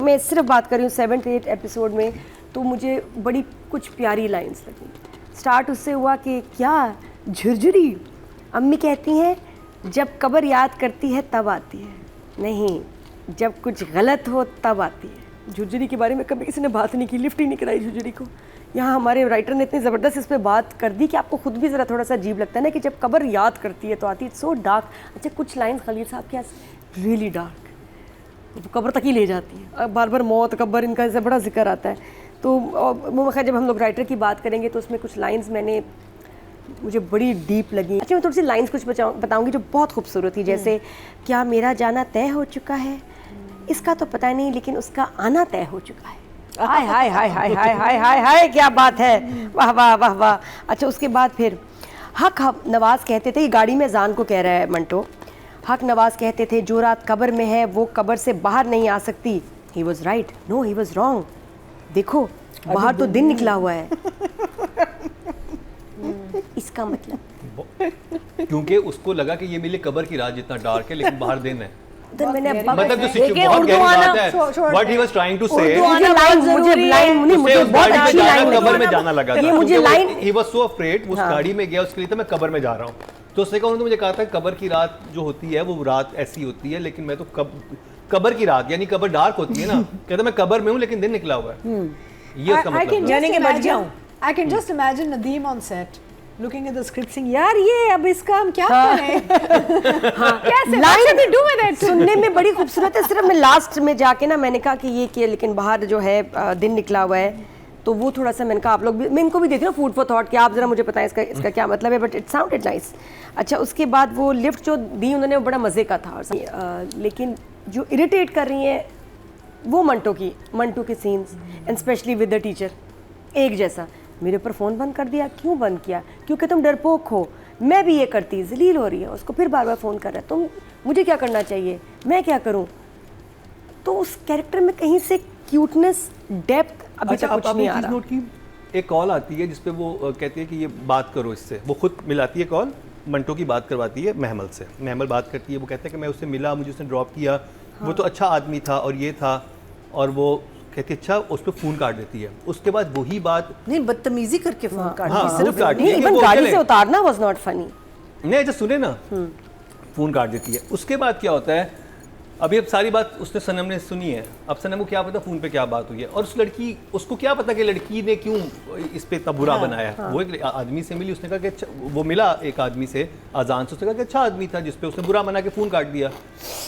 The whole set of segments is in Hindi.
मैं सिर्फ बात कर रही हूँ 7th 8th एपिसोड में, तो मुझे बड़ी कुछ प्यारी लाइंस लगी। स्टार्ट उससे हुआ कि क्या झुरझुरी, अम्मी कहती हैं जब कब्र याद करती है तब आती है, नहीं जब कुछ गलत हो तब आती है। झुरझुरी के बारे में कभी किसी ने बात नहीं की, लिफ्ट ही नहीं कराई झुरझुरी को। यहाँ हमारे राइटर ने इतनी ज़बरदस्त इस पर बात कर दी कि आपको खुद भी ज़रा थोड़ा सा अजीब लगता है ना कि जब कब्र याद करती है तो आती है। So dark. अच्छा, कुछ लाइन्स खलील साहब के रियली डार्क, कब्र तक ही ले जाती है। बार बार मौत, कब्र, इनका इससे बड़ा जिक्र आता है। तो वो खैर जब हम लोग राइटर की बात करेंगे तो उसमें कुछ लाइन्स मुझे बड़ी डीप लगी। अच्छा, मैं थोड़ी सी लाइन्स कुछ बताऊँगी जो बहुत खूबसूरत थी। जैसे क्या मेरा जाना तय हो चुका है, इसका तो पता नहीं लेकिन उसका आना तय हो चुका है। हाय हाय हाय हाय हाय हाय हाय हाय, क्या बात है, वाह वाह वाह वाह। अच्छा, उसके बाद फिर हक नवाज कहते थे, गाड़ी में जान को कह रहा है मंटो, हक नवाज कहते थे जो रात कब्र में है वो कब्र से बाहर नहीं आ सकती। He was right, no he was wrong. देखो बाहर तो दिन निकला हुआ है। इसका मतलब क्योंकि उसको लगा कि ये मेरे लिए कब्र की रात जितना डार्क है लेकिन बाहर दिन है। मैंने मतलब जो सिचुएशन बहुत गहरी बात है, what he was trying to say, मुझे बहुत अच्छी लाइन कब्र में जाना लगा था। ये मुझे line, he was so afraid, उस गाड़ी में गया उसके लिए तो मैं कब्र में जा रहा हूँ। तो उसने कहा, उन्होंने मुझे कहा था कब्र की रात जो होती है वो रात ऐसी होती है, लेकिन मैं तो कब्र की रात यानी कब्र डार्क होती है ना, कहता मैं कब्र में हूँ लेकिन दिन निकला हुआ है। ये उसका मतलब है। I can just imagine Nadeem on set looking at the script saying, यार ये अब इसका हम क्या करें? कैसे? What should we do with it? सुनने में बड़ी खूबसूरत है। सिर्फ मैं लास्ट में जाके ना मैंने कहा कि ये किया, लेकिन बाहर जो है दिन निकला हुआ है, तो वो थोड़ा सा मैंने कहा आप लोग भी, मैं इनको भी देती हूँ फूड फॉर थॉट कि आप जरा मुझे बताएं इसका क्या मतलब है, बट इट साउंडेड नाइस। अच्छा, उसके बाद वो लिफ्ट जो दी उन्होंने वो बड़ा मज़े का था। लेकिन जो इरिटेट कर रही हैं वो मंटो की scenes, and specially with the teacher. एक जैसा, मेरे ऊपर फ़ोन बंद कर दिया, क्यों बंद किया? क्योंकि तुम डरपोक हो, मैं भी ये करती, जलील हो रही है, उसको फिर बार बार फ़ोन कर रहा है, तुम मुझे क्या करना चाहिए, मैं क्या करूं? तो उस कैरेक्टर में कहीं से क्यूटनेस, डेप्थ अभी तक कुछ नहीं आ रहा। एक कॉल आती है जिसपे वो कहती है कि ये बात करो इससे, वो खुद मिलाती है कॉल, मंटो की बात करवाती है महमल से, महमल बात करती है, वो कहता है कि मैं उससे मिला, मुझे उसने ड्रॉप किया, वो तो अच्छा आदमी था और ये था, और वो कहती अच्छा उस पर फोन काट देती है। उसके बाद वही बात नहीं, बदतमीजी करके फोन काट हाँ, सिर्फ इवन गाड़ी से उतारना वाज नॉट फनी। नहीं, अच्छा सुने ना, फोन काट देती है। उसके बाद क्या होता है, अभी अब सारी बात उसने सनम ने सुनी है, अब सनम को क्या पता फ़ोन पे क्या बात हुई है, और उस लड़की, उसको क्या पता कि लड़की ने क्यों इस पे इतना बुरा बनाया। वो एक आदमी से मिली, उसने कहा कि अच्छा, वो मिला एक आदमी से आजान से, उसने कहा कि अच्छा आदमी था जिस पे उसने बुरा बना के फ़ोन काट दिया।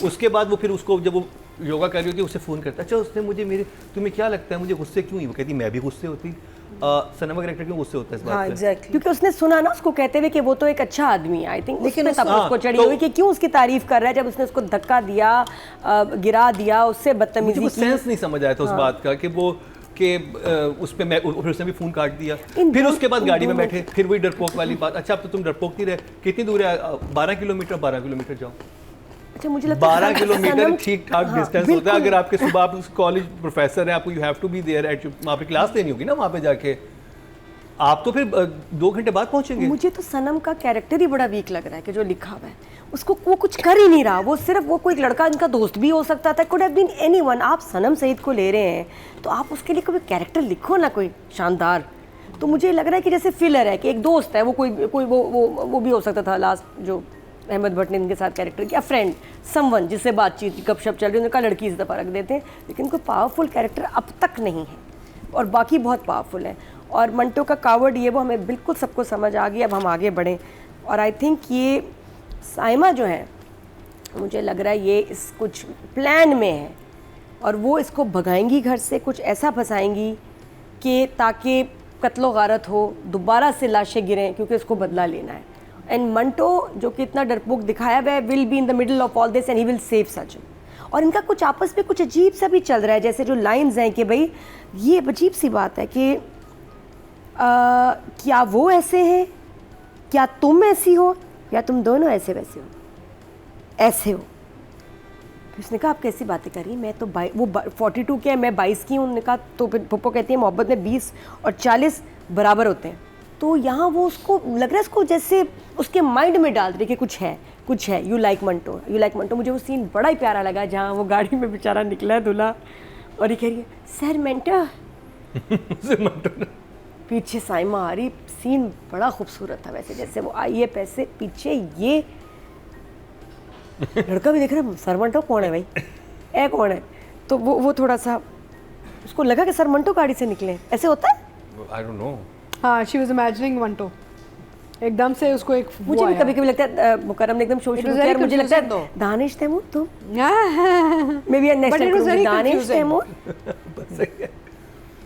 उसके बाद वो फिर उसको जब वो योगा कर रही होती है उससे फ़ोन करता है, अच्छा उसने मुझे तुम्हें क्या लगता है मुझे गुस्से क्यों हुई? वो कहती मैं भी गुस्से होती। सनम का कैरेक्टर क्यों गुस्से होता है इस बात से? क्योंकि उसने सुना ना उसको कहते हुए कि वो तो एक अच्छा आदमी है, आई थिंक, लेकिन तब उसको चढ़ी हुई कि क्यों उसकी तारीफ कर रहा है, जब उसने उसको धक्का दिया, गिरा दिया, उससे बदतमीजी की। सेंस नहीं समझ आया था उस बात का कि वो कि उस पे मैं, फिर उसने भी फ़ोन काट दिया। फिर उसके बाद गाड़ी में बैठे, फिर वही डरपोक वाली बात, अच्छा अब तो तुम डरपोक नहीं रहे, कितनी दूर है? 12 किलोमीटर जाओ। अच्छा, मुझे लगता है 12 किलोमीटर ठीक ठाक डिस्टेंस होता है। अगर आपके सुबह आप कॉलेज प्रोफेसर हैं, आपको you have to be there at, वहाँ पे क्लास लेनी होगी ना, वहाँ पे जाके आप तो फिर 2 घंटे बाद पहुंचेंगे। मुझे तो सनम का कैरेक्टर ही बड़ा वीक लग रहा है कि जो लिखा हुआ है उसको, वो कुछ कर ही नहीं रहा, वो सिर्फ वो कोई लड़का इनका दोस्त भी हो सकता था, कुड हैव बीन एनीवन। आप सनम सईद को ले रहे हैं तो आप उसके लिए कोई कैरेक्टर लिखो ना, कोई शानदार। तो मुझे लग रहा है कि जैसे फिलर है कि एक दोस्त है, वो कोई वो भी हो सकता था। लास्ट जो अहमद भट्ट ने इनके साथ कैरेक्टर किया, फ्रेंड, समवन जिससे बातचीत गपशप चल रही है, उनका लड़की इस दफ़ा रख देते हैं, लेकिन कोई पावरफुल कैरेक्टर अब तक नहीं है, और बाकी बहुत पावरफुल है। और मंटो का कावर्ड ये वो हमें बिल्कुल सबको समझ आ गई। अब हम आगे बढ़ें, और आई थिंक ये साइमा जो है, मुझे लग रहा है ये इस कुछ प्लान में है, और वो इसको भगाएंगी घर से, कुछ ऐसा फंसाएंगी कि ताकि कत्लो गारत हो, दोबारा से लाशें गिरें, क्योंकि उसको बदला लेना है। एंड मंटो जो कि इतना डरपोक दिखाया हुआ है, will be in the middle of all this and he will save Sachin. और इनका कुछ आपस में कुछ अजीब सा भी चल रहा है, जैसे जो लाइंस हैं कि भाई ये अजीब सी बात है कि क्या वो ऐसे हैं, क्या तुम ऐसी हो, या तुम दोनों ऐसे वैसे हो, ऐसे हो। उसने कहा आप कैसी बातें कर रही, मैं तो वो 42 के हैं, मैं 22 की हूँ। उन्होंने कहा तो फिर पप्पो कहती है मोहब्बत में 20 और 40 बराबर होते हैं। तो यहाँ वो उसको लग रहा है, उसको जैसे उसके माइंड में डाल रही कि कुछ है। You like Manto. मुझे वो सीन बड़ा ही प्यारा लगा जहाँ वो गाड़ी में बेचारा निकला है दूल्हा, और ये कह रही है सर मेंटो, मंटो पीछे साइमा आ रही। सीन बड़ा खूबसूरत था वैसे, जैसे वो आई है पैसे पीछे, ये लड़का भी देख रहा है सरमंटो कौन है भाई, ए कौन है। तो वो थोड़ा सा उसको लगा कि सरमंटो गाड़ी से निकले, ऐसे होता है। I don't know. हाँ, शी वाज इमेजिनिंग मंटो, एकदम से उसको एक मुझे भी कभी कभी लगता है मुकर्रम ने एकदम शो शुरू किया, मुझे लगता है दानिश तैमूर तुम maybe next Danish Taimur.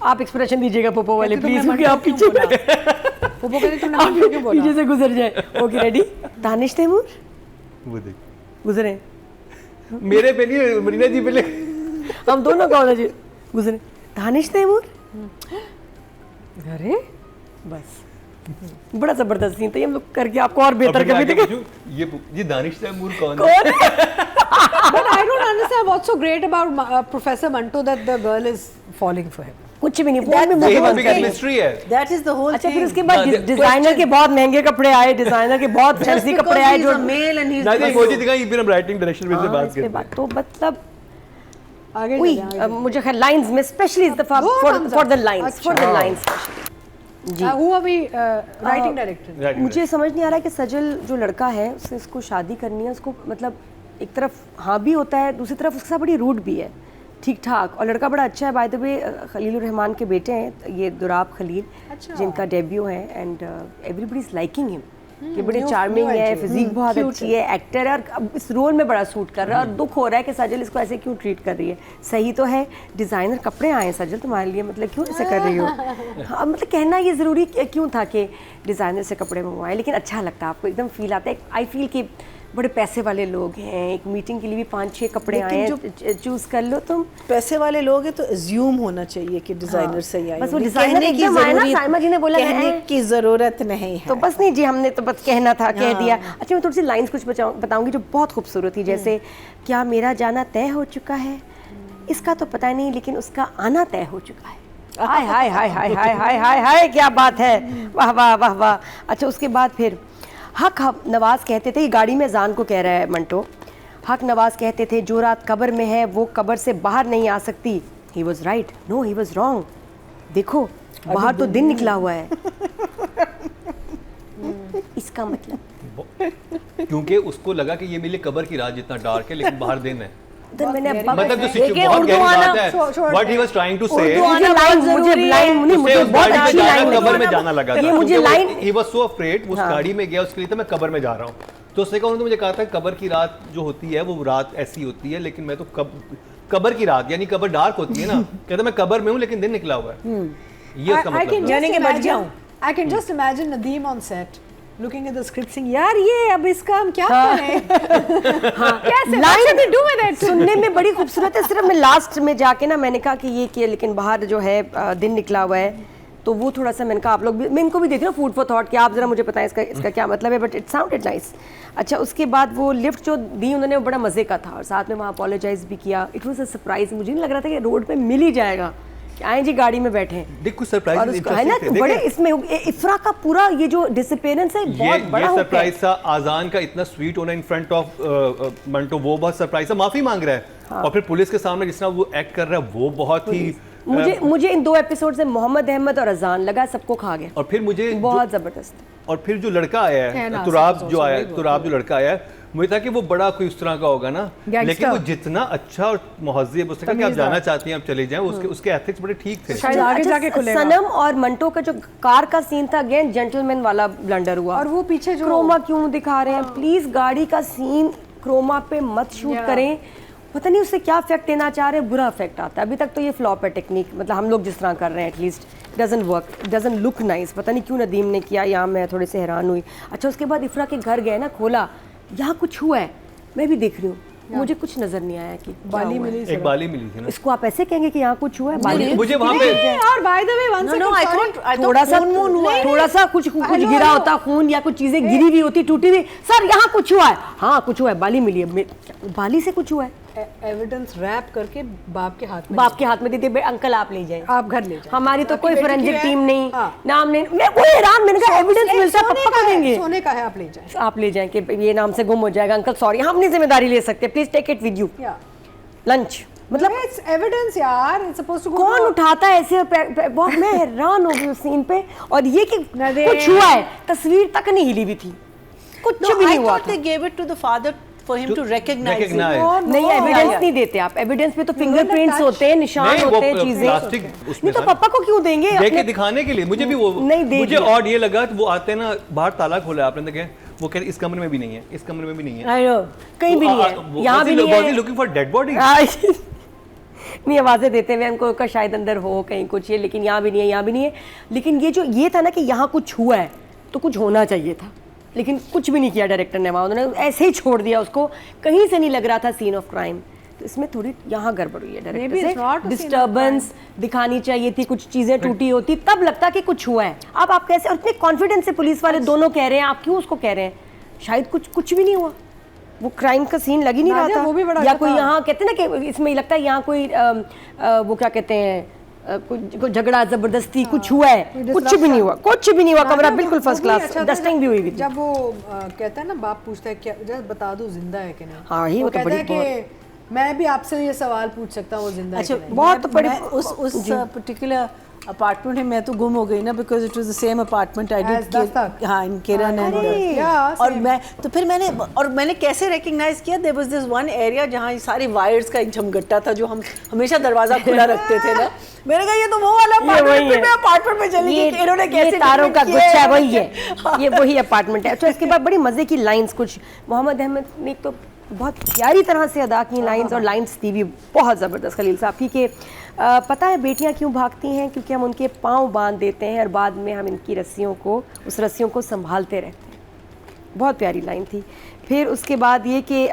आप एक्सप्रेशन दीजिएगा पोपो वाले प्लीज, क्योंकि आप पीछे पोपो कहते तुमने मंटो क्यों बोला, पीछे से गुजर जाए। ओके रेडी, दानिश तैमूर वो देख गुजरे, मेरे पे नहीं, मरीना जी पहले। हम दोनों कॉलेज गुजरे, दानिश तैमूर। अरे बस बड़ा जबरदस्त सीन था ये, हम लोग करके आपको और बेहतर और फिर कभी आगे देखें। पूछूं, ये दानिश तैमूर कौन है? कौन है? but I don't understand what's so great about Professor Manto that the girl is falling for him. कुछ भी नहीं, फोन में यही मुंह तो बंद बिगेस्ट कर। मिस्ट्री है। That is the whole अच्छा thing. फिर उसके बाद Now, डिजाइनर के बहुत महंगे कपड़े आए, डिजाइनर के बहुत Just फैंसी because कपड़े आए he's जो a male and he's ना तो Manto. इमोजी दिखाई, फिर हम राइटिंग डायरेक्शन में से बात इसके करते बाद हैं। तो मतलब आगे उई, चलिए, आगे मुझे खैर लाइंस में स्पेशली इस दफा वो thumbs for the up. Lines, for the अच्छा। Lines specially. चलिए। Who are we writing director? Right, मुझे समझ नहीं आ रहा है कि सजल जो लड़का है उससे इसको शादी करनी है, उसको मतलब एक तरफ हाँ भी होता है, दूसरी तरफ उसके साथ बड़ी रूड भी है, ठीक ठाक। और लड़का बड़ा अच्छा है, by the way Khalil Rahman के बेटे हैं ये दुराब खलील, अच्छा। जिनका डेब्यू है and everybody is liking him. ये बड़े new- चार्मिंग new है, entry. फिजिक बहुत cute अच्छी है, एक्टर है और अब इस रोल में बड़ा सूट कर रहा है। और दुख हो रहा है कि सजल इसको ऐसे क्यों ट्रीट कर रही है। सही तो है, डिज़ाइनर कपड़े आए हैं सजल तुम्हारे लिए, मतलब क्यों ऐसे कर रही हो। हाँ मतलब कहना ये ज़रूरी क्यों था कि डिज़ाइनर से कपड़े मंगवाएं, लेकिन अच्छा लगता है आपको, एकदम फील आता है। आई फील कि बड़े पैसे वाले लोग हैं, एक मीटिंग के लिए भी 5-6 कपड़े आए हैं, चूज़ कर लो तुम। पैसे वाले लोग हैं तो अज्यूम होना चाहिए कि डिजाइनर सही आए बस वो होंगे। डिजाइनर कहने की एकदम आया ना, जरूरत- साइमा जी ने बोला कहने है। की जरूरत नहीं है। तो बस नहीं जी, हमने तो बस कहना था, कह दिया। अच्छा मैं थोड़ी सी लाइंस कुछ बताऊंगी जो बहुत खूबसूरत थी, जैसे क्या मेरा जाना तय हो चुका है, इसका तो पता नहीं लेकिन उसका आना तय हो चुका है। हाय हाय हाय हाय हाय हाय हाय हाय क्या बात है, वाह वाह वाह वाह। अच्छा उसके बाद फिर हक नवाज कहते थे, ये गाड़ी में जान को कह रहा है मंटो, हक नवाज कहते थे जो रात कब्र में है वो कब्र से बाहर नहीं आ सकती। He was right, no he was wrong, देखो बाहर तो दिन निकला हुआ है। इसका मतलब क्योंकि उसको लगा कि ये मेरे लिए कब्र की रात जितना डार्क है, लेकिन बाहर दिन है। तो मैंने मतलब जो देखिए, बहुत उर्दू गहरी आना- बात है। What he was trying to say, मुझे लाइन नहीं, मुझे उस बहुत गाड़ी में अच्छी जाना, लाइन कब्र में लगी। जाना लगा ये था। मुझे line he was so afraid, उस हाँ। गाड़ी में गया उसके लिए तो मैं कब्र में जा रहा हूँ। तो उसने कहा, उन्होंने मुझे कहा था कब्र की रात जो होती है वो रात ऐसी होती है, लेकिन मैं तो कब्र की रात यानी कब्र डार्क होती है ना, कहता मैं कब्र में हूँ लेकिन दिन निकला हुआ है। ये उसका I can मतलब है। यानी कि बच जाऊं। I can just imagine Nadeem on set looking at the script saying, यार ये अब इसका हम क्या करें? कैसे? What should we do with it? सुनने में बड़ी खूबसूरत है। सिर्फ मैं लास्ट में जाके ना मैंने कहा कि ये किया, लेकिन बाहर जो है दिन निकला हुआ है, तो वो थोड़ा सा मैंने कहा आप लोग भी, मैं इनको भी देख रहा हूँ फूड फॉर थॉट कि आप जरा मुझे बताएं इसका क्या मतलब है, बट इट साउंडेड नाइस। अच्छा उसके बाद वो लिफ्ट जो दी उन्होंने वो बड़ा मज़े का था, और साथ में वहाँ अपोलोजाइज भी किया। इट वॉज अ सरप्राइज, मुझे नहीं लग रहा था कि रोड पे मिल ही जाएगा कि आए जी गाड़ी में बैठे हैं। देख कुछ सरप्राइज और उसको है ना बड़े इसमें इफ्रा का पूरा ये जो डिसअपीयरेंस है बहुत बड़ा ये होता सरप्राइज है। था। आजान का इतना स्वीट होना इन फ्रंट ऑफ मंटो, वो बहुत सरप्राइज था, माफी मांग रहा है। और फिर पुलिस के सामने जिस तरह वो एक्ट कर रहा है वो बहुत ही मुझे इन 2 एपिसोड से मोहम्मद अहमद और अजान लगा सबको खा गया, और फिर मुझे बहुत जबरदस्त। और फिर जो लड़का आया है ना, तुराब सब जो आया सोचो, तुराब जो लड़का आया है, मुझे था कि वो बड़ा कोई उस तरह का होगा ना, Gangster। लेकिन वो जितना अच्छा और मुहज्जिब, उसने कहा कि आप जाना चाहती हैं आप चले जाएं, उसके एथिक्स बड़े ठीक थे। शायद आगे जाके खुलेगा। सनम और मंटो का जो कार का सीन था, अगेन जेंटलमैन वाला ब्लंडर हुआ। और वो पीछे जो क्रोमा क्यों दिखा रहे हैं, प्लीज गाड़ी का सीन क्रोमा पे मत शूट करें, पता नहीं उससे क्या इफेक्ट देना चाह रहे हैं, बुरा इफेक्ट आता है। अभी तक तो ये फ्लॉप है टेक्निक, मतलब हम लोग जिस तरह कर रहे हैं at least doesn't work, doesn't look nice. पता नहीं क्यों नदीम ने किया, यहाँ मैं थोड़े से हैरान हुई। अच्छा उसके बाद इफ्रा के घर गए ना, खोला, यहाँ कुछ हुआ है, मैं भी देख रही हूँ, मुझे कुछ नजर नहीं आया कि बाली मिली एक बाली मिली थी ना, इसको आप ऐसे कहेंगे कि यहाँ कुछ हुआ है, बाली मुझे वहां पे और by the way one No, second, no, I sorry. thought- I thought थोड़ा सा खून वून हुआ है। थोड़ा सा कुछ हेलो, गिरा हेलो। होता खून या कुछ चीजें गिरी हुई होती, टूटी हुई। सर यहाँ कुछ हुआ है, हाँ कुछ हुआ है, बाली मिली है, बाली से कुछ हुआ है, एविडेंस रैप करके बाप के हाथ में बाप के हाथ में देते, अंकल आप ले जाए, आप घर ले जाए। हमारी तो कोई बेटी की फोरेंसिक है। टीम नहीं, हाँ। नाम नहीं, मैं कोई हैरान, मैंने कहा एविडेंस मिलता है पप्पा को देंगे, सोने का है, आप ले जाए। आप ले जाएं कि ये नाम से गुम हो जाएगा, अंकल सॉरी हम नहीं जिम्मेदारी ले सकते, please take it with you. या लंच मतलब इट्स एविडेंस यार, इट्स सपोज्ड टू गो। कौन उठाता है ऐसे बहुत मैं हैरान हो गई उस सीन पे। और ये कि नदीम। कुछ हुआ है, तस्वीर तक नहीं हिली हुई थी, कुछ No, भी I नहीं हुआ thought था। they gave it to the father for him to recognize it. recognize. नहीं एविडेंस नहीं देते आप, एविडेंस पे तो फिंगरप्रिंट्स होते हैं, निशान नहीं, वो होते हैं, चीजें। प्लास्टिक उसमें नहीं तो था ना। पापा को क्यों देंगे देख के अपने- दिखाने के लिए, मुझे भी वो नहीं, दे मुझे दिया। और ये लगा कि वो आते हैं ना, बाहर ताला खोला है आपने देखे, वो कह रहे इस कमरे में भी नहीं है, इस कमरे में भी नहीं है, I know, कहीं भी नहीं है, यहाँ भी नहीं है। Looking for dead body. नहीं आवाजें देते हुए हमको का शायद अंदर हो कहीं कुछ ये, लेकिन यहाँ भी नहीं है, यहाँ भी नहीं है। लेकिन ये जो ये था ना कि यहाँ कुछ हुआ है तो कुछ होना चाहिए था, लेकिन कुछ भी नहीं किया डायरेक्टर ने वहाँ, उन्होंने ऐसे ही छोड़ दिया उसको, कहीं से नहीं लग रहा था सीन ऑफ क्राइम। तो इसमें थोड़ी यहाँ गड़बड़ हुई है Maybe डायरेक्टर it's not से, a scene of डिस्टर्बेंस दिखानी चाहिए थी, कुछ चीजें टूटी होती तब लगता कि कुछ हुआ है। अब आप कैसे, और इतने कॉन्फिडेंस से पुलिस वाले दोनों कह रहे हैं, आप क्यों उसको कह रहे हैं? शायद कुछ भी नहीं हुआ, वो क्राइम का सीन लग ही नहीं रहा नादिया, वो भी बड़ा था। या अच्छा कोई था। यहाँ कहते हैं ना कि इसमें लगता है यहाँ कोई वो क्या कहते हैं कोई झगड़ा जबरदस्ती कुछ हुआ है, कुछ भी नहीं हुआ, कुछ भी नहीं हुआ। कमरा बिल्कुल फर्स्ट क्लास, डस्टिंग भी हुई हुई थी। जब वो कहता है ना, बाप पूछता है क्या, जस्ट बता दो जिंदा है कि नहीं। हाँ, ये वो तो कहता है बड़ी कि मैं भी आपसे ये सवाल पूछ सकता हूँ, वो जिंदा है अच्छा, कि नहीं। बहुत बड़ी मैं उस पर्टिकुलर अपार्टमेंट में मैं तो गुम हो गई ना, because it was the same apartment I As Dastak. Did. हाँ, इन किरण एंड Yeah, और same. मैं तो फिर मैंने कैसे रिकग्नाइज किया, there was this one area जहाँ ये सारे वायर्स का एक झमघट्टा था जो हम हमेशा दरवाजा खुला रखते थे ना। मैंने कहा ये तो वो वाला ये वही अपार्टमेंट, है। मैं अपार्टमेंट में चली गई कि इन्होंने कैसे ये तारों का different गुच्छा किया है, वही है, ये वही अपार्टमेंट है। तो इसके बाद बड़ी मजे की लाइंस कुछ मोहम्मद अहमद ने तो बहुत प्यारी तरह से अदा की लाइंस, और लाइंस थी भी बहुत ज़बरदस्त खलील साहब की कि पता है बेटियां क्यों भागती हैं, क्योंकि हम उनके पाँव बांध देते हैं और बाद में हम इनकी रस्सियों को, उस रस्सियों को संभालते रहते हैं। बहुत प्यारी लाइन थी। फिर उसके बाद ये कि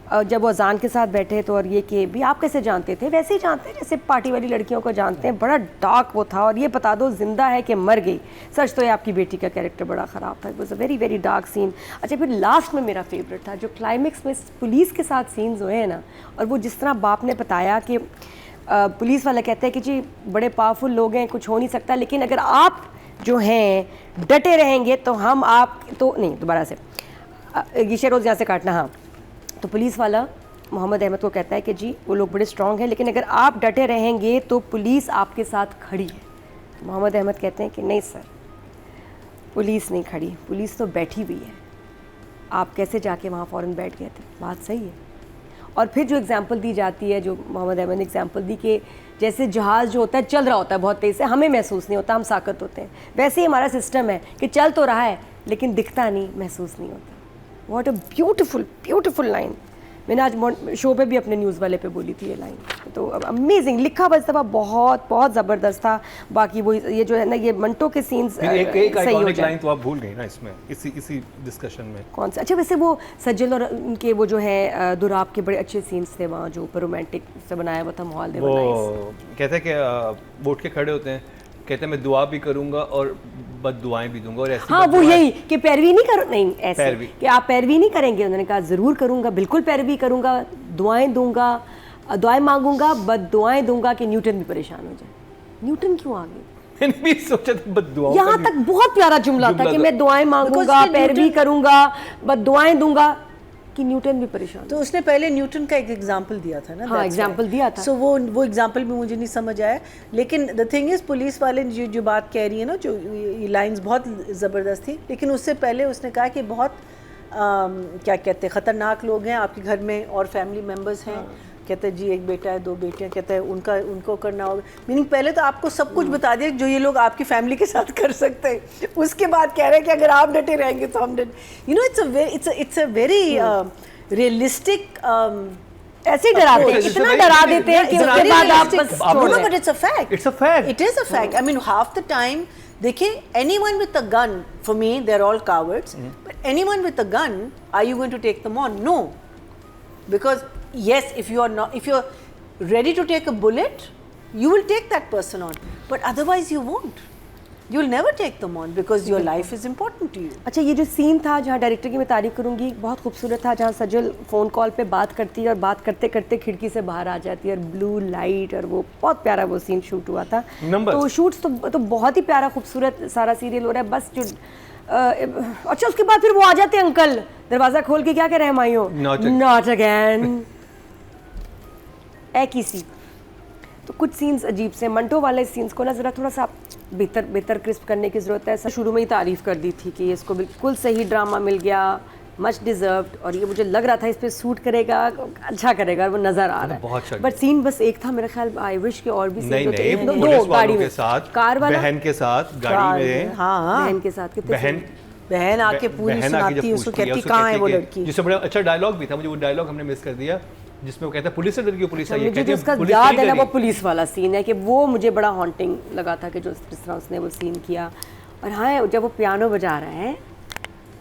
जब वो अजान के साथ बैठे तो, और ये कि भी आप कैसे जानते थे, वैसे ही जानते हैं जैसे पार्टी वाली लड़कियों को जानते हैं। बड़ा डार्क वो था, और ये बता दो जिंदा है कि मर गई। सच तो ये आपकी बेटी का कैरेक्टर बड़ा ख़राब था, it was a very very dark scene. अच्छा, फिर लास्ट में मेरा फेवरेट था जो क्लाइमेक्स में पुलिस के साथ सीन्स हुए हैं ना, और वो जिस तरह बाप ने बताया कि पुलिस वाला कहता है कि जी बड़े पावरफुल लोग हैं, कुछ हो नहीं सकता, लेकिन अगर आप जो हैं डटे रहेंगे तो हम आप तो नहीं, दोबारा से ये शेरोज़ यहाँ से काटना। हाँ, तो पुलिस वाला मोहम्मद अहमद को कहता है कि जी वो लोग बड़े स्ट्रांग हैं, लेकिन अगर आप डटे रहेंगे तो पुलिस आपके साथ खड़ी है। मोहम्मद अहमद कहते हैं कि नहीं सर, पुलिस नहीं खड़ी, पुलिस तो बैठी हुई है, आप कैसे जाके वहाँ फ़ौरन बैठ गए थे, बात सही है। और फिर जो एग्जांपल दी जाती है, जो मोहम्मद अहमद ने एग्जांपल दी कि जैसे जहाज़ जो होता है चल रहा होता है बहुत तेज़ से, हमें महसूस नहीं होता, हम साकत होते हैं, वैसे ही हमारा सिस्टम है कि चल तो रहा है लेकिन दिखता नहीं, महसूस नहीं होता। What a beautiful beautiful line. मैंने आज शो पे भी अपने न्यूज़ वाले पे बोली थी ये लाइन, तो अमेजिंग लिखा बस दफ़ा, बहुत बहुत ज़बरदस्त था। बाकी वो ये जो है ना, ये मंटो के सीन्स एक सही हो आइकॉनिक जाए। लाइन तो आप भूल गई ना इसमें, इसी डिस्कशन में। कौन सा? अच्छा, वैसे वो सज्जल और उनके वो जो है दुराब के बड़े अच्छे सीन्स थे वहाँ, जो ऊपर रोमांटिक से बनाया हुआ था माहौल। दे वो कहते हैं कि बोट के खड़े होते हैं, कहते हैं मैं दुआ भी करूंगा और बद दुआएं भी दूंगा, और ऐसी हाँ, वो यही कि पैरवी नहीं करो, नहीं ऐसे पैरवी। कि आप पैरवी नहीं करेंगे। उन्होंने कहा ज़रूर करूंगा, बिल्कुल पैरवी करूंगा, दुआएं दूंगा, दुआएं मांगूंगा, बद दुआएं दूंगा कि न्यूटन भी परेशान हो जाए। न्यूटन क्यों आ गई? मैंने भी सोचा था बद दुआओं का यहाँ भी। तक बहुत प्यारा जुमला था कि मैं दुआएं मांगूंगा, फिर पैरवी न्यूटन- करूंगा, बद दुआएं दूंगा, कि न्यूटन भी परेशान। तो उसने पहले न्यूटन का एक एग्जाम्पल दिया था ना। हाँ, एग्जाम्पल दिया था। सो वो एग्जाम्पल भी मुझे नहीं समझ आया, लेकिन द थिंग इज पुलिस वाले जो बात कह रही है ना, जो ये लाइंस बहुत ज़बरदस्त थी, लेकिन उससे पहले उसने कहा कि बहुत क्या कहते हैं ख़तरनाक लोग हैं आपके घर में और फैमिली मेम्बर्स हैं। कहते हैं जी एक बेटा है, दो बेटियां, कहते हैं उनको करना होगा। मीनिंग पहले तो आपको सब कुछ बता दिया जो ये लोग आपकी फैमिली के साथ कर सकते हैं, उसके बाद कह रहे हैं कि अगर आप डटे रहेंगे तो हम डटे। You know it's a very realistic ऐसे ही डराते हैं, इतना डरा देते हैं कि उसके बाद आप बस छोड़ no, दें। but it's a fact. It's a fact. It is a fact. I mean, half the time, देखिए, anyone with a gun, for me, they're all cowards. But anyone with a gun, are you going to take them on? No, because yes, if you're ready to take a bullet, you will take that person on. But otherwise, you won't. You'll never take them on because your life is important to you. अच्छा, ये जो सीन था जहाँ डायरेक्टर की मैं तारीफ करूँगी, बहुत खूबसूरत था, जहाँ सजल फ़ोन कॉल पे बात करती है और बात करते करते खिड़की से बाहर आ जाती है, और ब्लू लाइट, और वो बहुत प्यारा वो सीन शूट हुआ था। तो शूट्स तो बहुत ही प्यारा खूबसूरत सारा सीरियल हो रहा है। बस जो अच्छा, उसके बाद फिर वो आ जाते हैं अंकल, दरवाज़ा खोल के क्या कह रहे हैं माइयो, नॉट अगैन। ए की सी। तो कुछ सीन्स अजीब से, मंटो वाले सीन्स को ना ज़रा थोड़ा सा बेहतर क्रिस्प करने की ज़रूरत है। शुरू में ही तारीफ़ कर दी थी कि इसको बिल्कुल सही ड्रामा मिल गया, मच डिज़र्व्ड, और ये मुझे लग रहा था इस पर सूट करेगा, अच्छा करेगा, और वो नज़र आ रहा बहुत है। अच्छा बट सीन बस एक था मेरे ख्याल, आई विश के और भी सीन नहीं होते नहीं, हैं। पुलिस दो गाड़ी वालों के में, साथ, कार वाला, बहन के साथ गाड़ी में, हाँ बहन के साथ कितने बहन बहन आके पूरी बहन आके जब सुनाती है उसको, पूछती है, कहती उसको कहाँ है कहती वो कि- लड़की। जिससे बड़ा अच्छा डायलॉग भी था, मुझे वो डायलॉग हमने मिस कर दिया जिसमें वो कहता है पुलिस से डर गई, पुलिस आई है। मुझे कहती जो है, उसका पुलिस याद नहीं है ना, वो डरी। पुलिस वाला सीन है कि वो मुझे बड़ा हॉन्टिंग लगा था कि जो जिस तरह उसने वो सीन किया। और हाँ, जब वो पियानो बजा रहा है,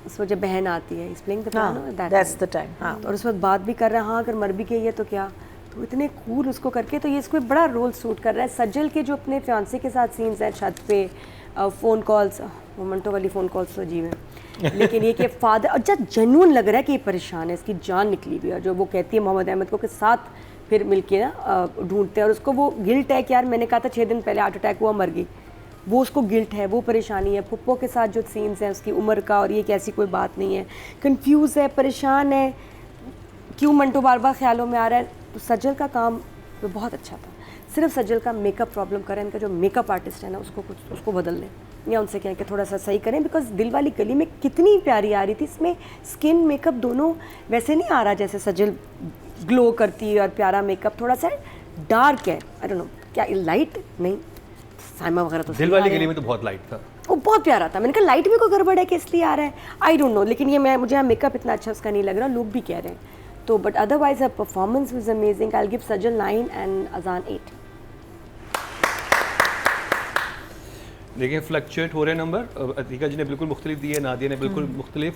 उस वक्त जब बहन आती है, इस playing the piano, that's the time. हाँ, और उस वक्त बात भी कर रहा है, हाँ अगर मर भी गई है तो क्या, तो इतने कूल उसको करके, तो ये इसको एक बड़ा रोल सूट कर रहा है। सज्जल के जो अपने फियांसे के साथ सीन्स हैं छत पे, फ़ोन कॉल्स, वो मंटो वाली फ़ोन कॉल्स तो अजीब है, लेकिन ये कि फादर, अच्छा जेन्युइन लग रहा है कि ये परेशान है, इसकी जान निकली हुई है। जो वो कहती है मोहम्मद अहमद को के साथ फिर मिलके ना ढूंढते हैं, और उसको वो गिल्ट है कि यार मैंने कहा था 6 दिन पहले हार्ट अटैक हुआ, मर गई, वो उसको गिल्ट है, वो परेशानी है। पुप्पो के साथ जो सीन्स हैं उसकी उम्र का, और ये कैसी कोई बात नहीं है, कंफ्यूज है, परेशान है, क्यों मंटो बार बार ख्यालों में आ रहा है। तो सज्जल का काम तो बहुत अच्छा था, सिर्फ सज्जल का मेकअप प्रॉब्लम करें, इनका जो मेकअप आर्टिस्ट है ना उसको बदल दें, या उनसे कहें कि थोड़ा सा सही करें, बिकॉज दिल वाली गली में कितनी प्यारी आ रही थी, इसमें स्किन मेकअप दोनों वैसे नहीं आ रहा जैसे सज्जल ग्लो करती है, और प्यारा मेकअप थोड़ा सा डार्क है, आई डोंट नो क्या लाइट नहीं, साइमा वगैरह तो दिल वाली गली में तो बहुत लाइट था, वो बहुत प्यारा था। मैंने कहा लाइट में कोई गड़बड़ है कि इसलिए आ रहा है, आई डोंट नो, लेकिन ये मुझे यहाँ मेकअप इतना अच्छा उसका नहीं लग रहा, लोग भी कह रहे हैं तो। But otherwise her performance was amazing, I will give Sajal 9 and अजान 8। लेकिन फ्लक्चुएट हो रहे नंबर, अतीका जी ने बिल्कुल मुख्तलिफ दिए, नादिया ने बिल्कुल मुख्तलिफ,